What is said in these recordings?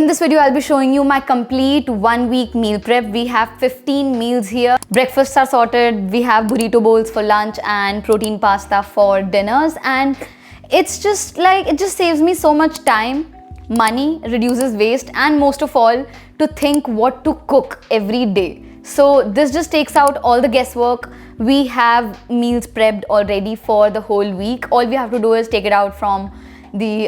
In this video, I'll be showing you my complete 1 week meal prep. We have 15 meals here. Breakfasts are sorted. We have burrito bowls for lunch and protein pasta for dinners. And it's just like, it just saves me so much time, money, reduces waste, and most of all, to think what to cook every day. So this just takes out all the guesswork. We have meals prepped already for the whole week. All we have to do is take it out from the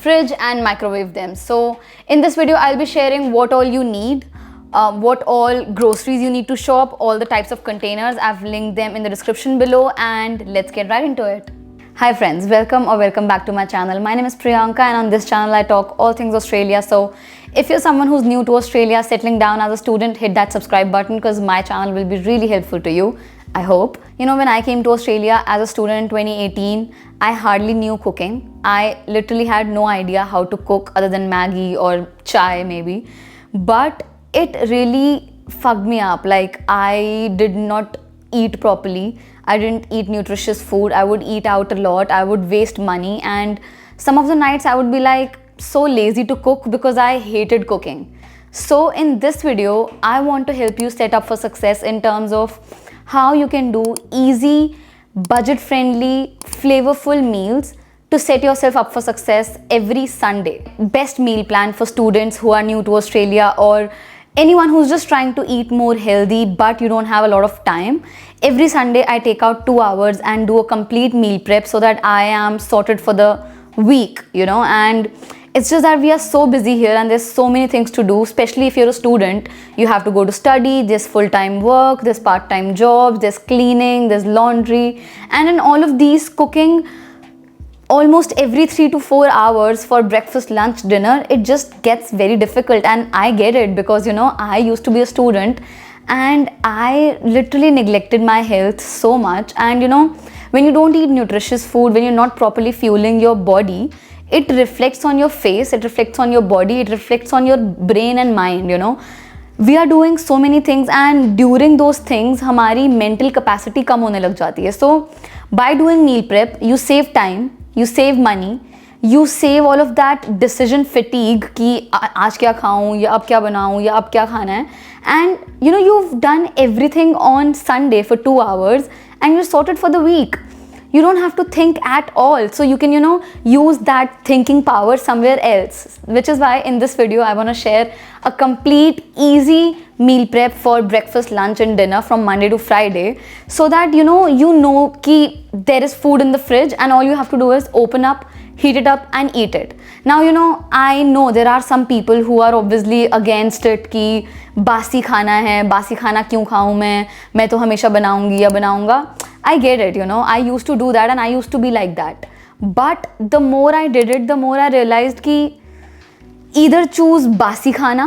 fridge and microwave them. So in this video, I'll be sharing what all you need, what all groceries you need to shop, all the types of containers. I've linked them in the description below, and let's get right into it. Hi friends, welcome back to my channel. My name is Priyanka, and on this channel I talk all things Australia. So if you're someone who's new to Australia, settling down as a student, hit that subscribe button because my channel will be really helpful to you, I hope. You know, when I came to Australia as a student in 2018, I hardly knew cooking. I literally had no idea how to cook other than Maggi or chai maybe. But it really fucked me up. Like, I did not eat properly. I didn't eat nutritious food. I would eat out a lot. I would waste money. And some of the nights I would be like so lazy to cook because I hated cooking. So in this video, I want to help you set up for success in terms of how you can do easy, budget-friendly, flavorful meals to set yourself up for success every Sunday. Best meal plan for students who are new to Australia or anyone who's just trying to eat more healthy but you don't have a lot of time. Every Sunday I take out 2 hours and do a complete meal prep so that I am sorted for the week, you know. And it's just that we are so busy here and there's so many things to do, especially if you're a student. You have to go to study, there's full-time work, there's part-time jobs, there's cleaning, there's laundry, and in all of these, cooking almost every 3 to 4 hours for breakfast, lunch, dinner, it just gets very difficult. And I get it because, you know, I used to be a student and I literally neglected my health so much. And you know, when you don't eat nutritious food, when you're not properly fueling your body, it reflects on your face, it reflects on your body, it reflects on your brain and mind, you know. We are doing so many things and during those things, हमारी mental capacity कम होने लग जाती है. So by doing meal prep, you save time, you save money, you save all of that decision fatigue कि आज क्या खाऊं या अब क्या बनाऊं या अब क्या खाना है. And you know, you've done everything on Sunday for 2 hours and you're sorted for the week. You don't have to think at all. So you can, you know, use that thinking power somewhere else. Which is why in this video, I want to share a complete easy meal prep for breakfast, lunch and dinner from Monday to Friday. So that, you know ki there is food in the fridge and all you have to do is open up, heat it up and eat it. Now, you know, I know there are some people who are obviously against it कि बासी खाना है, बासी खाना क्यों खाऊं मैं तो हमेशा बनाऊंगी या बनाऊंगा. I get it, you know, I used to do that and I used to be like that. But the more I did it, the more I realized कि either choose बासी खाना,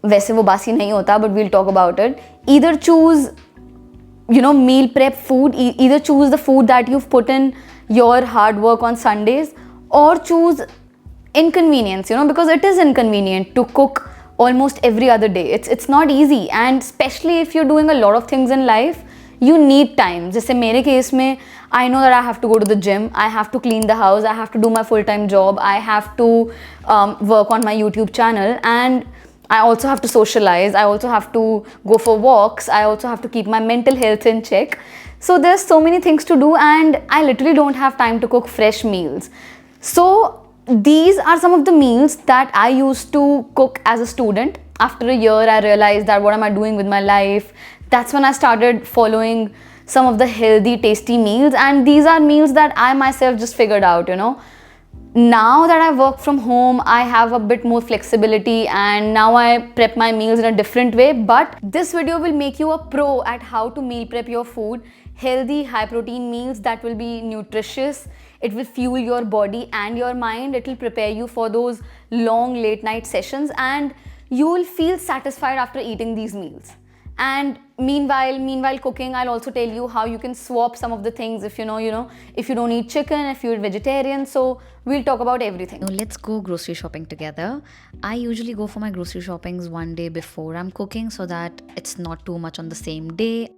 वैसे वो बासी नहीं होता, but we'll talk about it. Either choose, you know, meal prep food, either choose the food that you've put in your hard work on Sundays, or choose inconvenience, you know, because it is inconvenient to cook almost every other day. It's not easy, and especially if you're doing a lot of things in life, you need time. जैसे मेरे case में, I know that I have to go to the gym, I have to clean the house, I have to do my full-time job, I have to work on my YouTube channel, and I also have to socialize, I also have to go for walks, I also have to keep my mental health in check. So there's so many things to do and I literally don't have time to cook fresh meals. So these are some of the meals that I used to cook as a student. After a year, I realized that what am I doing with my life? That's when I started following some of the healthy, tasty meals, and these are meals that I myself just figured out, you know. Now that I work from home, I have a bit more flexibility and now I prep my meals in a different way. But this video will make you a pro at how to meal prep your food. Healthy, high protein meals that will be nutritious. It will fuel your body and your mind. It will prepare you for those long late night sessions and you will feel satisfied after eating these meals. And meanwhile cooking, I'll also tell you how you can swap some of the things if you know, if you don't eat chicken, if you're vegetarian. So we'll talk about everything. Now let's go grocery shopping together. I usually go for my grocery shoppings one day before I'm cooking so that it's not too much on the same day.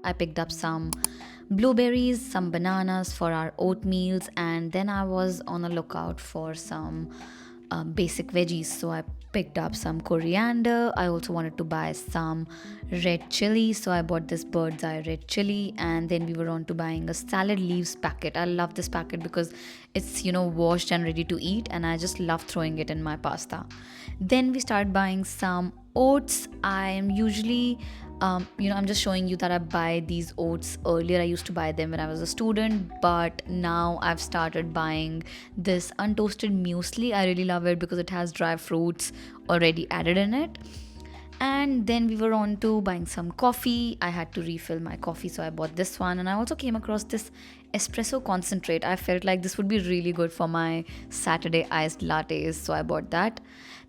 I picked up some blueberries, some bananas for our oatmeals, and then I was on a lookout for some basic veggies. So I picked up some coriander. I also wanted to buy some red chili, so I bought this bird's eye red chili. And then we were on to buying a salad leaves packet. I love this packet because it's, washed and ready to eat, and I just love throwing it in my pasta. Then we started buying some oats. I am usually I'm just showing you that I buy these oats earlier. I used to buy them when I was a student, but now I've started buying this untoasted muesli. I really love it because it has dry fruits already added in it. And then we were on to buying some coffee. I had to refill my coffee, so I bought this one. And I also came across this espresso concentrate. I felt like this would be really good for my Saturday iced lattes, so I bought that.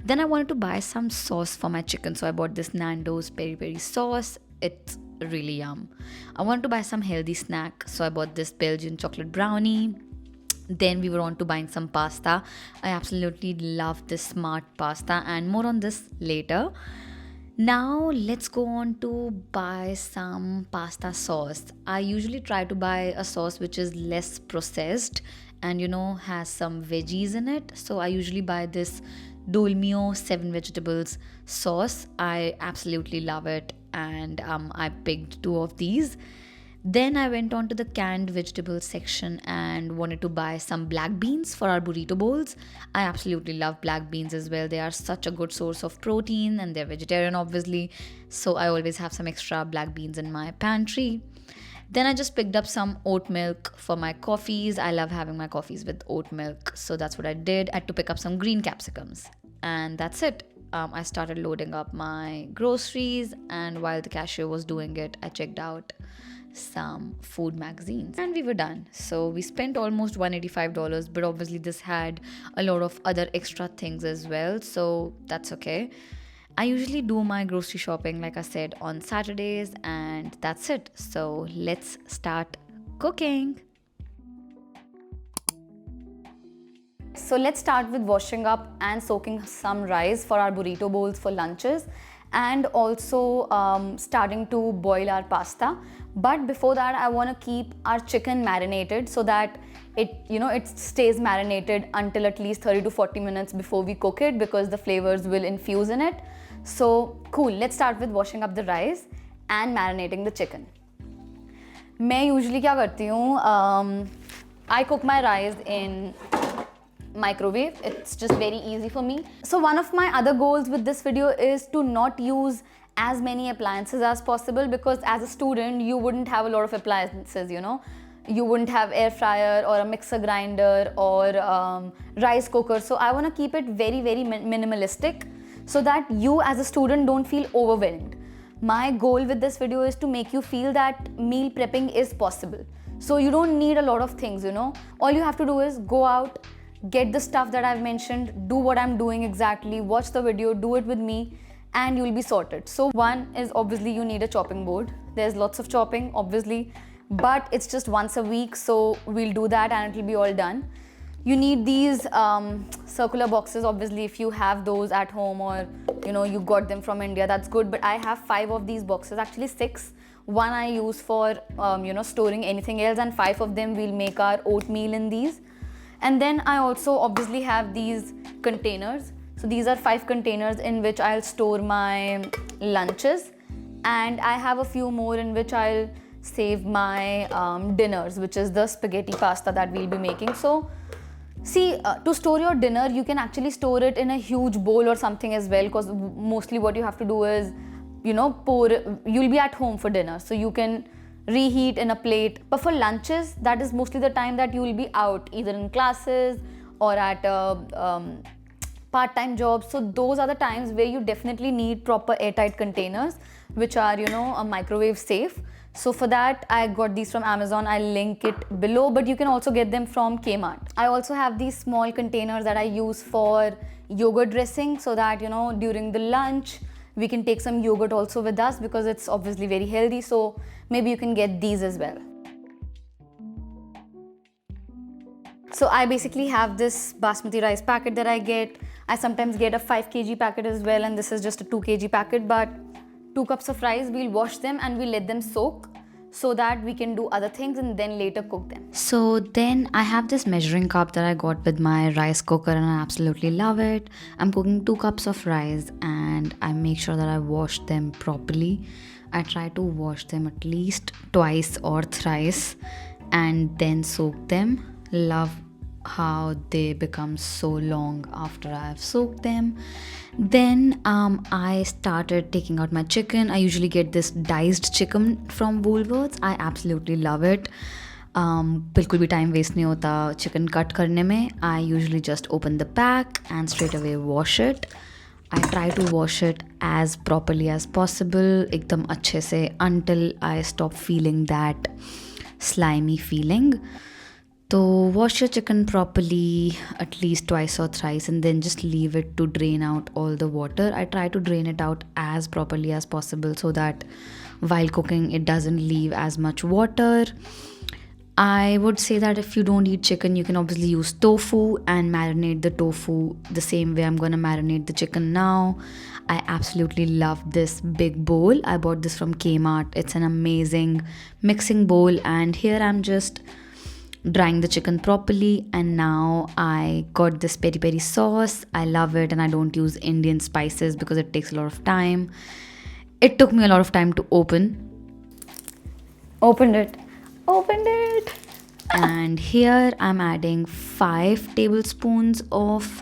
Then I wanted to buy some sauce for my chicken, so I bought this Nando's peri peri sauce. It's really yum. I wanted to buy some healthy snack, so I bought this Belgian chocolate brownie. Then we were on to buying some pasta. I absolutely love this smart pasta, and more on this later. Now let's go on to buy some pasta sauce. I usually try to buy a sauce which is less processed and has some veggies in it. So I usually buy this Dolmio 7 vegetables sauce. I absolutely love it, and I picked 2 of these. Then I went on to the canned vegetables section and wanted to buy some black beans for our burrito bowls. I absolutely love black beans as well. They are such a good source of protein, and they're vegetarian obviously. So I always have some extra black beans in my pantry. Then I just picked up some oat milk for my coffees. I love having my coffees with oat milk. So that's what I did. I had to pick up some green capsicums. And that's it. I started loading up my groceries, and while the cashier was doing it, I checked out some food magazines, and we were done. So we spent almost $185, but obviously this had a lot of other extra things as well, so that's okay. I usually do my grocery shopping, like I said, on Saturdays, and that's it. So let's start cooking. So let's start with washing up and soaking some rice for our burrito bowls for lunches, and also starting to boil our pasta. But before that, I want to keep our chicken marinated so that it stays marinated until at least 30 to 40 minutes before we cook it, because the flavors will infuse in it. So cool, let's start with washing up the rice and marinating the chicken. मैं usually क्या करती हूँ, I cook my rice in microwave. It's just very easy for me. So one of my other goals with this video is to not use as many appliances as possible, because as a student you wouldn't have a lot of appliances. You wouldn't have air fryer or a mixer grinder or rice cooker. So I want to keep it very minimalistic so that you as a student don't feel overwhelmed. My goal with this video is to make you feel that meal prepping is possible. So you don't need a lot of things. All you have to do is go out, get the stuff that I've mentioned, do what I'm doing exactly, watch the video, do it with me, and you'll be sorted. So one is obviously you need a chopping board. There's lots of chopping obviously, but it's just once a week, so we'll do that and it'll be all done. You need these circular boxes. Obviously if you have those at home, or you got them from India, that's good, but I have 5 of these boxes, actually 6. One I use for storing anything else, and 5 of them we'll make our oatmeal in these. And then I also obviously have these containers. So these are 5 containers in which I'll store my lunches, and I have a few more in which I'll save my dinners, which is the spaghetti pasta that we'll be making. So see, to store your dinner, you can actually store it in a huge bowl or something as well, because mostly what you have to do is, you'll be at home for dinner, so you can reheat in a plate. But for lunches, that is mostly the time that you will be out, either in classes or at part-time jobs. So those are the times where you definitely need proper airtight containers, which are microwave safe. So for that, I got these from Amazon. I'll link it below, but you can also get them from Kmart. I also have these small containers that I use for yogurt dressing, so that during the lunch we can take some yogurt also with us, because it's obviously very healthy. So maybe you can get these as well. So I basically have this basmati rice packet that I get. I sometimes get a 5 kg packet as well, and this is just a 2 kg packet. But 2 cups of rice, we'll wash them and we'll let them soak so that we can do other things and then later cook them. So then I have this measuring cup that I got with my rice cooker and I absolutely love it. I'm cooking 2 cups of rice and I make sure that I wash them properly. I try to wash them at least twice or thrice and then soak them. Love how they become so long after I've soaked them. Then I started taking out my chicken. I usually get this diced chicken from Woolworths. I absolutely love it. बिल्कुल भी time waste नहीं होता chicken cut करने में. I usually just open the pack and straight away wash it. I try to wash it as properly as possible, एकदम अच्छे से, until I stop feeling that slimy feeling. So wash your chicken properly at least twice or thrice and then just leave it to drain out all the water. I try to drain it out as properly as possible so that while cooking it doesn't leave as much water. I would say that if you don't eat chicken, you can obviously use tofu and marinate the tofu the same way I'm gonna marinate the chicken now. I absolutely love this big bowl. I bought this from Kmart. It's an amazing mixing bowl and here I'm just drying the chicken properly and now I got this peri peri sauce. I love it and I don't use Indian spices because it takes a lot of time. It took me a lot of time to opened it. And here I'm adding 5 tablespoons of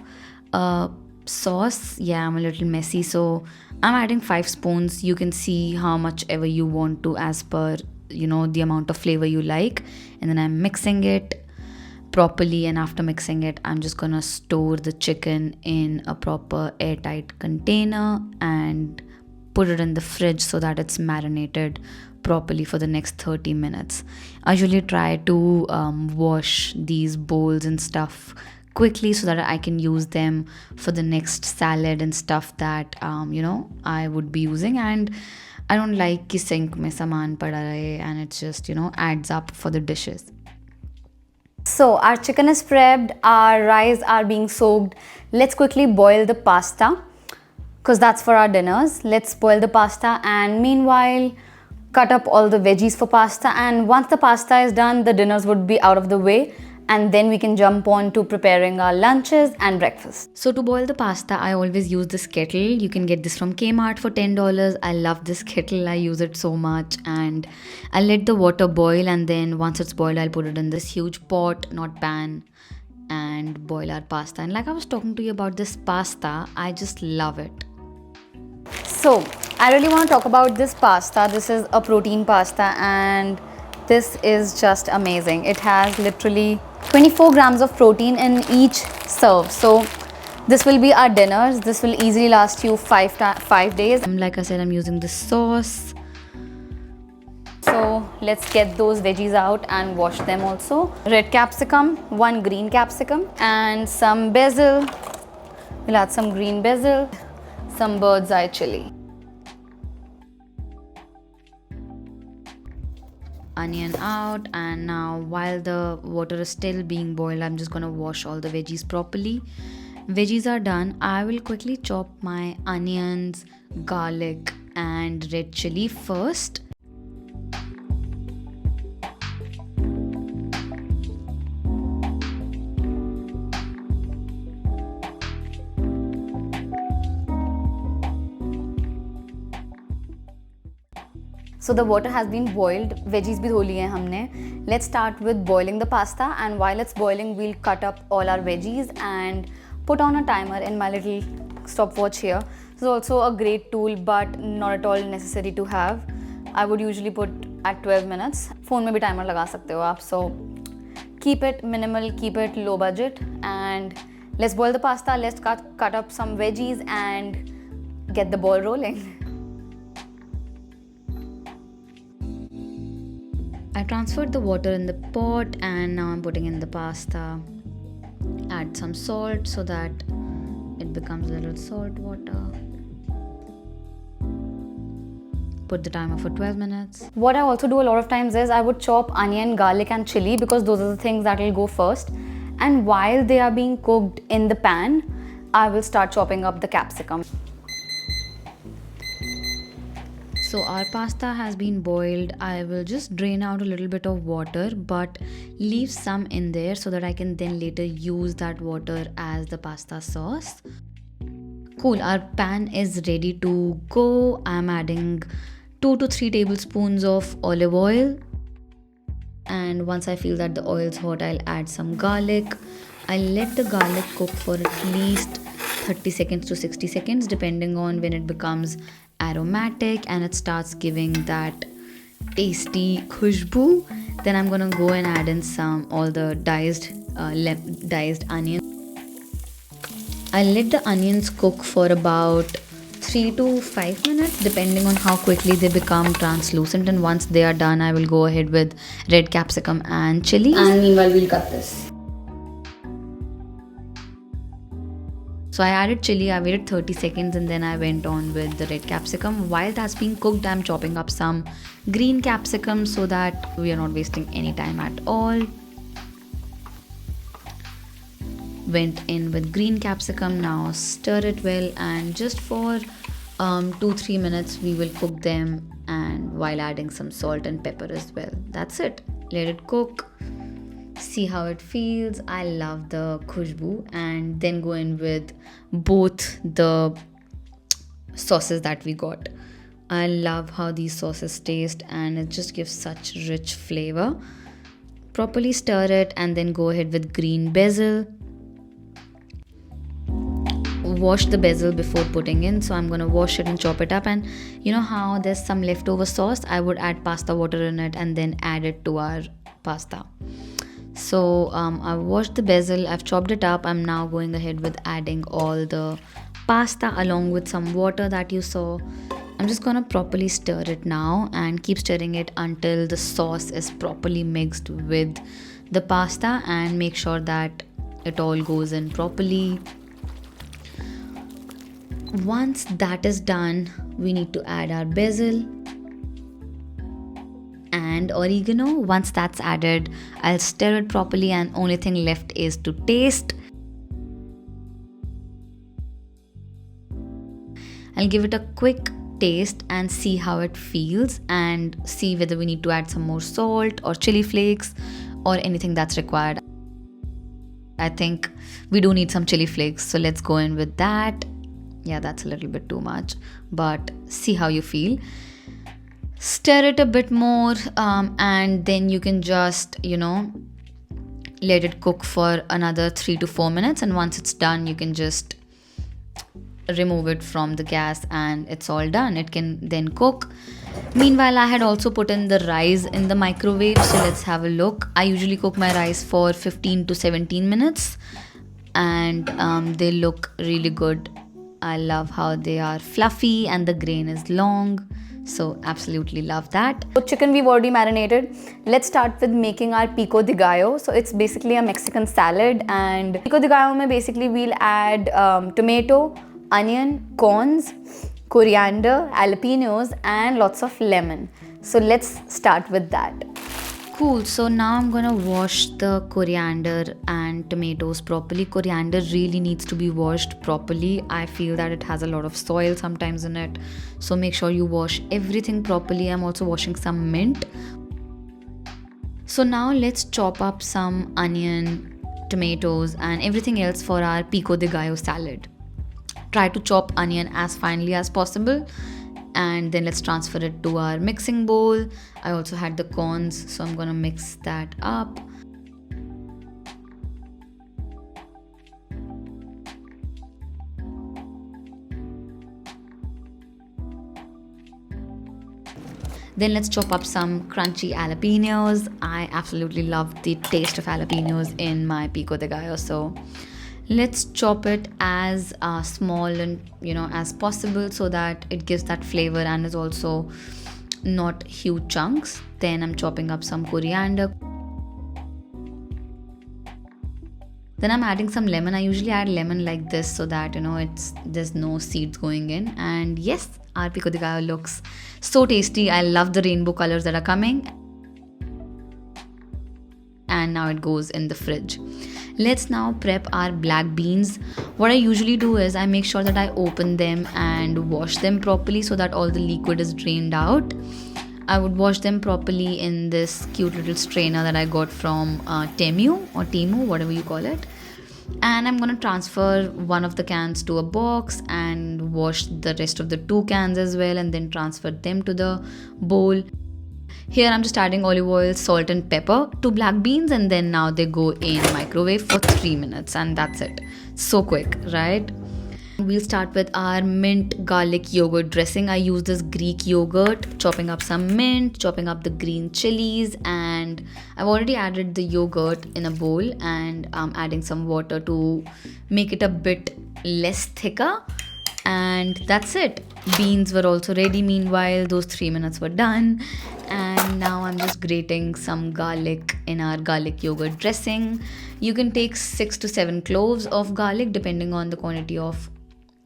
sauce. Yeah, I'm a little messy, so I'm adding 5 spoons. You can see how much ever you want to as per the amount of flavor you like, and then I'm mixing it properly, and after mixing it I'm just gonna store the chicken in a proper airtight container and put it in the fridge so that it's marinated properly for the next 30 minutes. I usually try to wash these bowls and stuff quickly so that I can use them for the next salad and stuff that I would be using, and I don't like कि sink में सामान पड़ा रहे and it just adds up for the dishes. So our chicken is prepped, our rice are being soaked. Let's quickly boil the pasta because that's for our dinners. Let's boil the pasta and meanwhile cut up all the veggies for pasta, and once the pasta is done the dinners would be out of the way and then we can jump on to preparing our lunches and breakfast. So to boil the pasta, I always use this kettle. You can get this from Kmart for $10. I love this kettle. I use it so much, and I let the water boil, and then once it's boiled, I'll put it in this huge pot, not pan, and boil our pasta. And like I was talking to you about this pasta, I just love it. So I really want to talk about this pasta. This is a protein pasta and this is just amazing. It has literally 24 grams of protein in each serve. So this will be our dinners. This will easily last you 5 days. Like I said, I'm using this sauce. So let's get those veggies out and wash them also. Red capsicum, 1 green capsicum, and some basil. We'll add some green basil, some bird's eye chili. Onion out, and now while the water is still being boiled, I'm just gonna wash all the veggies properly. Veggies are done. I will quickly chop my onions, garlic and red chili first. So the water has been boiled, veggies bhi dho liye hain humne. Let's start with boiling the pasta, and while it's boiling we'll cut up all our veggies and put on a timer in my little stopwatch here. This is also a great tool but not at all necessary to have. I would usually put at 12 minutes. Phone mein bhi timer laga sakte ho aap. So keep it minimal, keep it low budget, and let's boil the pasta. Let's cut up some veggies and get the ball rolling. I transferred the water in the pot and now I'm putting in the pasta. Add some salt so that it becomes a little salt water. Put the timer for 12 minutes. What I also do a lot of times is I would chop onion, garlic and chili because those are the things that will go first. And while they are being cooked in the pan, I will start chopping up the capsicum. So our pasta has been boiled. I will just drain out a little bit of water but leave some in there so that I can then later use that water as the pasta sauce. Cool, our pan is ready to go. I'm adding 2 to 3 tablespoons of olive oil. And once I feel that the oil is hot, I'll add some garlic. I'll let the garlic cook for at least 30 seconds to 60 seconds depending on when it becomes aromatic and it starts giving that tasty khushbu. Then I'm gonna go and add in all the diced onions. I'll let the onions cook for about 3 to 5 minutes depending on how quickly they become translucent, and once they are done I will go ahead with red capsicum and chili. And meanwhile, we'll cut this. So I added chili, I waited 30 seconds and then I went on with the red capsicum. While that's being cooked, I'm chopping up some green capsicum so that we are not wasting any time at all. Went in with green capsicum. Now stir it well, and just for 2-3 minutes we will cook them, and while adding some salt and pepper as well. That's it. Let it cook. See how it feels. I love the khushbu, and then go in with both the sauces that we got. I love how these sauces taste and it just gives such rich flavor. Properly stir it and then go ahead with green basil. Wash the basil before putting in, so I'm gonna wash it and chop it up. And you know how there's some leftover sauce, I would add pasta water in it and then add it to our pasta. So I've washed the basil, I've chopped it up. I'm now going ahead with adding all the pasta along with some water that you saw. I'm just gonna properly stir it now and keep stirring it until the sauce is properly mixed with the pasta, and make sure that it all goes in properly. Once that is done, we need to add our basil and oregano. Once that's added, I'll stir it properly, and only thing left is to taste. I'll give it a quick taste and see how it feels, and see whether we need to add some more salt or chili flakes or anything that's required. I think we do need some chili flakes, so let's go in with that. Yeah, that's a little bit too much, but see how you feel. Stir it a bit more, and then you can just, let it cook for another 3 to 4 minutes. And once it's done, you can just remove it from the gas and it's all done. It can then cook. Meanwhile, I had also put in the rice in the microwave, so let's have a look. I usually cook my rice for 15 to 17 minutes, and they look really good. I love how they are fluffy and the grain is long. So absolutely love that. So chicken we've already marinated. Let's start with making our pico de gallo. So it's basically a Mexican salad, and pico de gallo mein basically we'll add tomato, onion, corns, coriander, jalapenos and lots of lemon. So let's start with that. Cool, so now I'm gonna wash the coriander and tomatoes properly. Coriander really needs to be washed properly. I feel that it has a lot of soil sometimes in it, so make sure you wash everything properly. I'm also washing some mint. So now let's chop up some onion, tomatoes and everything else for our pico de gallo salad. Try to chop onion as finely as possible, and then let's transfer it to our mixing bowl. I also had the corns, so I'm gonna mix that up. Then let's chop up some crunchy jalapenos. I absolutely love the taste of jalapenos in my pico de gallo, so let's chop it as small and as possible, so that it gives that flavor and is also not huge chunks. Then I'm chopping up some coriander. Then I'm adding some lemon. I usually add lemon like this so that there's no seeds going in. And yes, our pico de gallo looks so tasty. I love the rainbow colors that are coming. And now it goes in the fridge. Let's now prep our black beans. What I usually do is I make sure that I open them and wash them properly so that all the liquid is drained out. I would wash them properly in this cute little strainer that I got from Temu, whatever you call it. And I'm going to transfer one of the cans to a box and wash the rest of the 2 cans as well, and then transfer them to the bowl. Here I'm just adding olive oil, salt and pepper to black beans, and then now they go in microwave for 3 minutes, and that's it. So quick, right? We'll start with our mint garlic yogurt dressing. I use this Greek yogurt, chopping up some mint, chopping up the green chilies, and I've already added the yogurt in a bowl, and I'm adding some water to make it a bit less thicker. And that's it. Beans were also ready meanwhile. Those 3 minutes were done. And now I'm just grating some garlic in our garlic yogurt dressing. You can take 6 to 7 cloves of garlic depending on the quantity of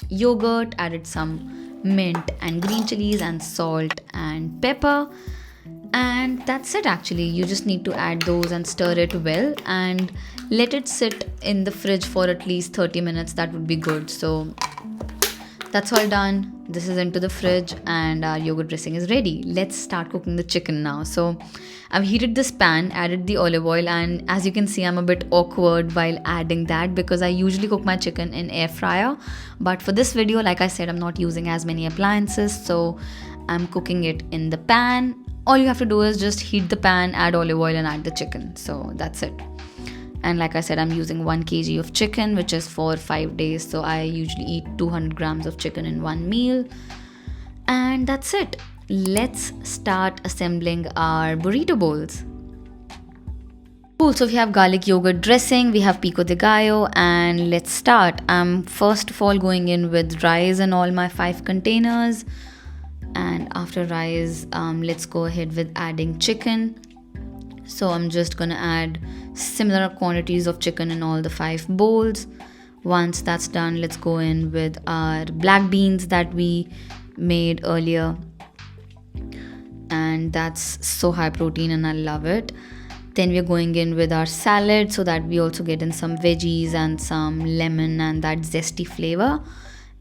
yogurt. Added some mint and green chilies and salt and pepper, and that's it. Actually, you just need to add those and stir it well and let it sit in the fridge for at least 30 minutes. That would be good. So that's all done. This is into the fridge and our yogurt dressing is ready. Let's start cooking the chicken now. So I've heated this pan, added the olive oil, and as you can see, I'm a bit awkward while adding that because I usually cook my chicken in air fryer. But for this video, like I said, I'm not using as many appliances, so I'm cooking it in the pan. All you have to do is just heat the pan, add olive oil, and add the chicken. So that's it. And like I said, I'm using 1 kg of chicken, which is for 5 days. So I usually eat 200 grams of chicken in one meal. And that's it. Let's start assembling our burrito bowls. Cool, so we have garlic yogurt dressing, we have pico de gallo, and let's start. I'm first of all going in with rice in all my 5 containers. And after rice, let's go ahead with adding chicken. So I'm just gonna add similar quantities of chicken in all the 5 bowls. Once that's done, let's go in with our black beans that we made earlier, and that's so high protein and I love it. Then we're going in with our salad so that we also get in some veggies and some lemon and that zesty flavor.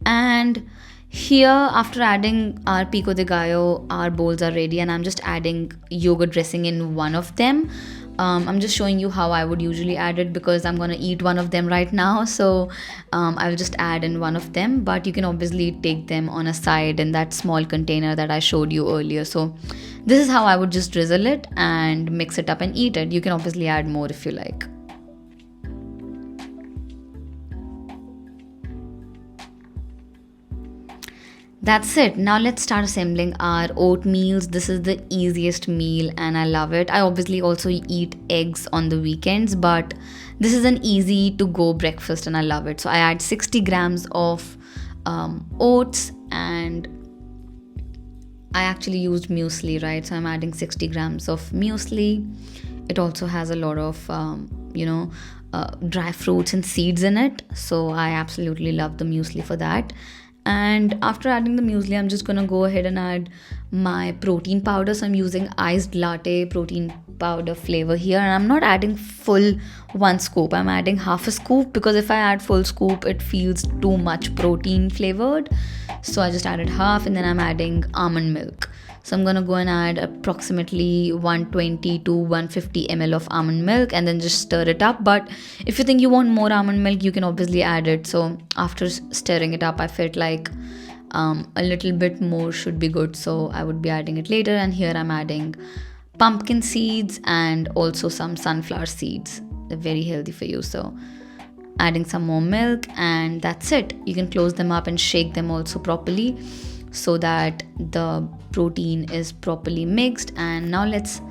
And here, after adding our pico de gallo, our bowls are ready, and I'm just adding yogurt dressing in one of them. I'm just showing you how I would usually add it because I'm gonna eat one of them right now. So I'll just add in one of them, but you can obviously take them on a side in that small container that I showed you earlier. So this is how I would just drizzle it and mix it up and eat it. You can obviously add more if you like. That's it. Now let's start assembling our oatmeals. This is the easiest meal and I love it. I obviously also eat eggs on the weekends, but this is an easy to go breakfast and I love it. So I add 60 grams of oats, and I actually used muesli, right? So I'm adding 60 grams of muesli. It also has a lot of, dry fruits and seeds in it. So I absolutely love the muesli for that. And after adding the muesli, I'm just gonna go ahead and add my protein powder. So I'm using iced latte protein powder flavor here, and I'm not adding full 1 scoop. I'm adding half a scoop because if I add full scoop, it feels too much protein flavored. So I just added half, and then I'm adding almond milk. So I'm gonna go and add approximately 120 to 150 ml of almond milk and then just stir it up. But if you think you want more almond milk, you can obviously add it. So after stirring it up, I felt like a little bit more should be good. So I would be adding it later. And here I'm adding pumpkin seeds and also some sunflower seeds. They're very healthy for you. So adding some more milk, and that's it. You can close them up and shake them also properly so that the protein is properly mixed. And now let's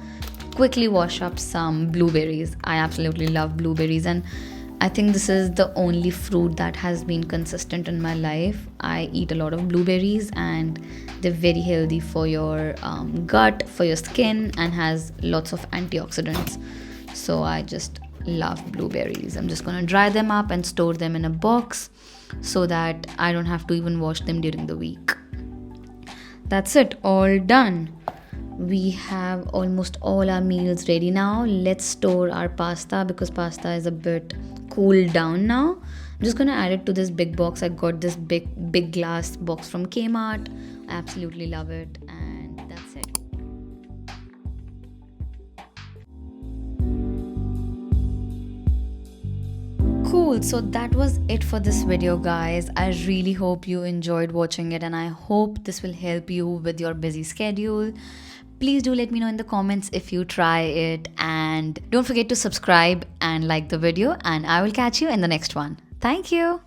quickly wash up some blueberries. I absolutely love blueberries, and I think this is the only fruit that has been consistent in my life. I eat a lot of blueberries and they're very healthy for your gut, for your skin, and has lots of antioxidants. So I just love blueberries. I'm just gonna dry them up and store them in a box so that I don't have to even wash them during the week. That's it, all done. We have almost all our meals ready now. Let's store our pasta because pasta is a bit cooled down now. I'm just gonna add it to this big box. I got this big glass box from Kmart. I absolutely love it, and that's it. Cool, so that was it for this video, guys. I really hope you enjoyed watching it, and I hope this will help you with your busy schedule. Please do let me know in the comments if you try it, and don't forget to subscribe and like the video, and I will catch you in the next one. Thank you.